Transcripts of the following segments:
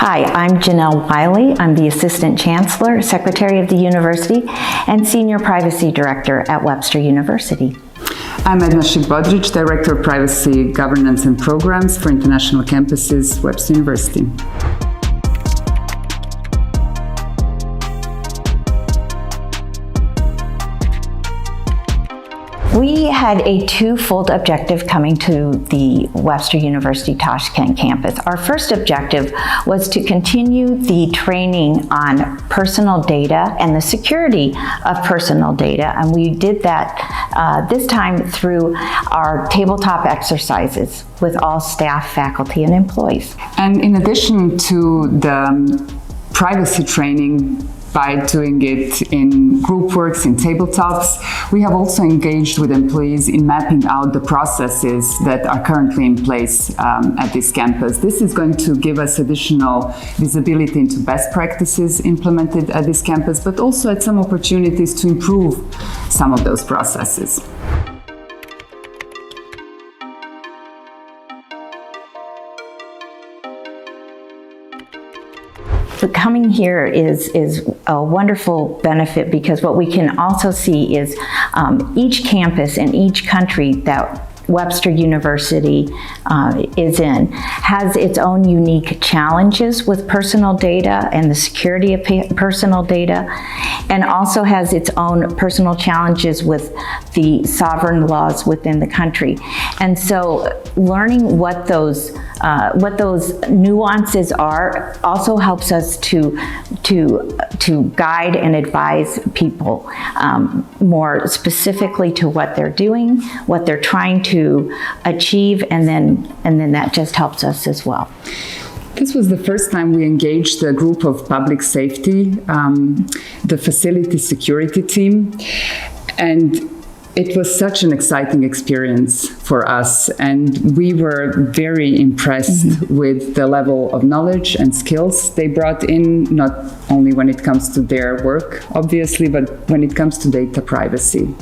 Hi, I'm Jeanelle Wiley. I'm the Assistant Chancellor, Secretary of the University, and Senior Privacy Director at Webster University. I'm Edna Schick-Bodric, Director of Privacy, Governance and Programs for International Campuses, Webster University. We had a twofold objective coming to the Webster University Tashkent campus. Our first objective was to continue the training on personal data and the security of personal data, and we did that this time through our tabletop exercises with all staff, faculty, and employees. And in addition to the privacy training, by doing it in group works, in tabletops, we have also engaged with employees in mapping out the processes that are currently in place at this campus. This is going to give us additional visibility into best practices implemented at this campus, but also at some opportunities to improve some of those processes. So coming here is a wonderful benefit, because what we can also see is each campus in each country that Webster University is in has its own unique challenges with personal data and the security of personal data, and also has its own personal challenges with the sovereign laws within the country. And so learning what those nuances are also helps us to guide and advise people more specifically to what they're doing, what they're trying to achieve, and then that just helps us as well. This was the first time we engaged a group of public safety, the facility security team, and it was such an exciting experience for us, and we were very impressed with the level of knowledge and skills they brought in, not only when it comes to their work, obviously, but when it comes to data privacy.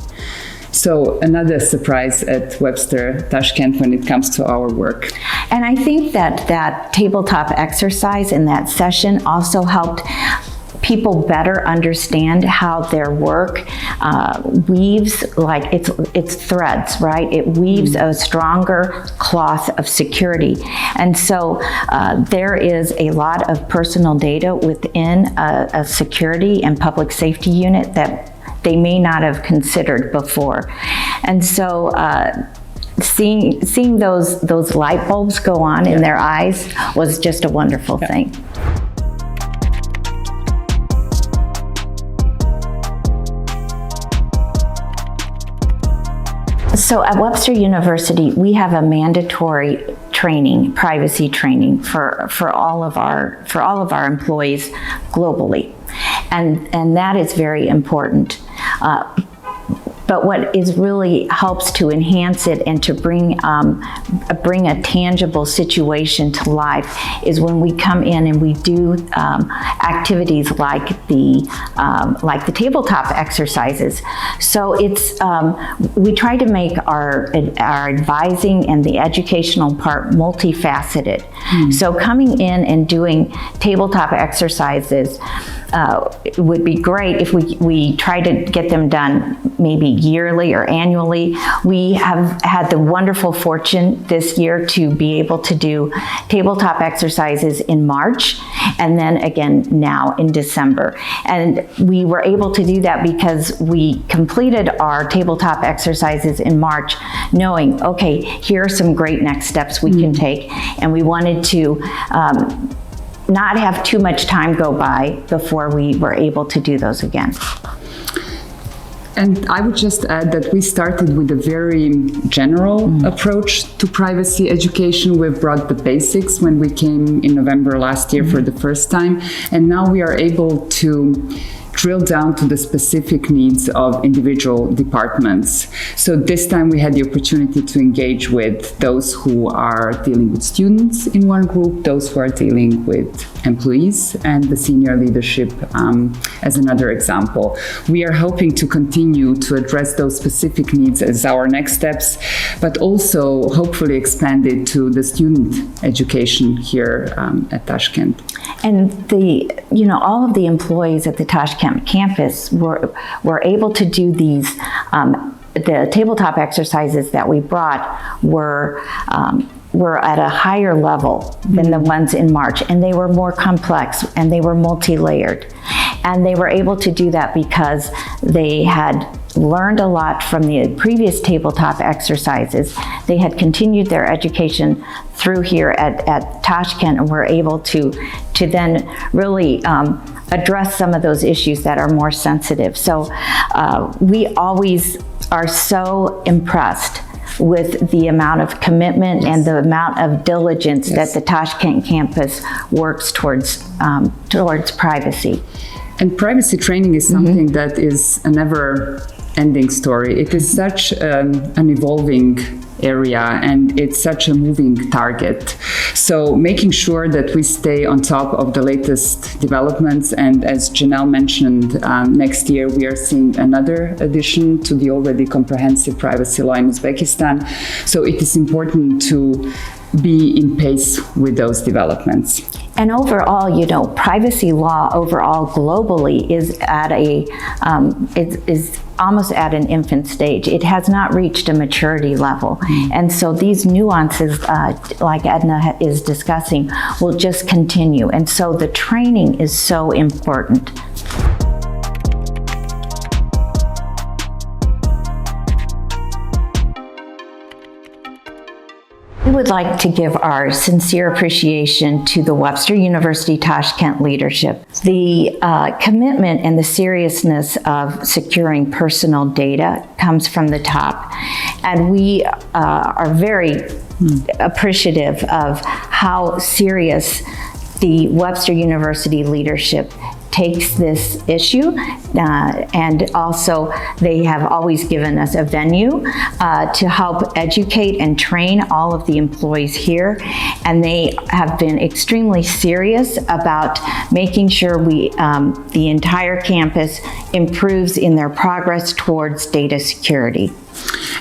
So another surprise at Webster Tashkent when it comes to our work. And I think that tabletop exercise in that session also helped people better understand how their work weaves, like it's threads, right? It weaves a stronger cloth of security. And so there is a lot of personal data within a security and public safety unit that they may not have considered before. And so seeing those light bulbs go on in their eyes was just a wonderful thing. So at Webster University, we have a mandatory training, privacy training for all of our employees globally, and that is very important. But what is really helps to enhance it and to bring a tangible situation to life is when we come in and we do activities like the tabletop exercises. So it's we try to make our advising and the educational part multifaceted. So coming in and doing tabletop exercises would be great if we try to get them done maybe yearly or annually. We have had the wonderful fortune this year to be able to do tabletop exercises in March, and then again now in December. And we were able to do that because we completed our tabletop exercises in March knowing, okay, here are some great next steps we can take, and we wanted to not have too much time go by before we were able to do those again. And I would just add that we started with a very general approach to privacy education. We've brought the basics when we came in November last year for the first time, and now we are able to drill down to the specific needs of individual departments. So this time we had the opportunity to engage with those who are dealing with students in one group, those who are dealing with employees, and the senior leadership as another example. We are hoping to continue to address those specific needs as our next steps, but also hopefully expand it to the student education here at Tashkent. And all of the employees at the Tashkent campus were able to do these. The tabletop exercises that we brought were at a higher level than the ones in March, and they were more complex and they were multi-layered. And they were able to do that because they had learned a lot from the previous tabletop exercises. They had continued their education through here at Tashkent and were able to then really address some of those issues that are more sensitive. So we always are so impressed with the amount of commitment and the amount of diligence that the Tashkent campus works towards privacy. And privacy training is something that is a never-ending story. It is such an evolving area, and it's such a moving target. So making sure that we stay on top of the latest developments, and as Jeanelle mentioned, next year we are seeing another addition to the already comprehensive privacy law in Uzbekistan. So it is important to be in pace with those developments. And overall, privacy law overall globally is at is almost at an infant stage. It has not reached a maturity level. And so these nuances, like Edna is discussing, will just continue. And so the training is so important. We would like to give our sincere appreciation to the Webster University Tashkent leadership. The commitment and the seriousness of securing personal data comes from the top, and we are very appreciative of how serious the Webster University leadership takes this issue, and also they have always given us a venue to help educate and train all of the employees here, and they have been extremely serious about making sure the entire campus improves in their progress towards data security.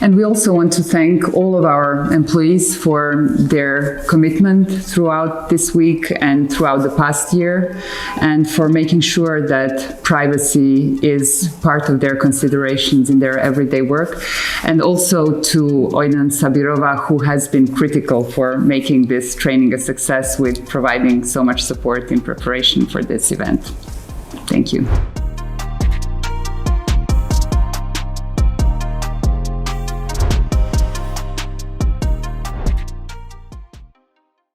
And we also want to thank all of our employees for their commitment throughout this week and throughout the past year, and for making sure that privacy is part of their considerations in their everyday work. And also to Edna Sabirova, who has been critical for making this training a success with providing so much support in preparation for this event. Thank you.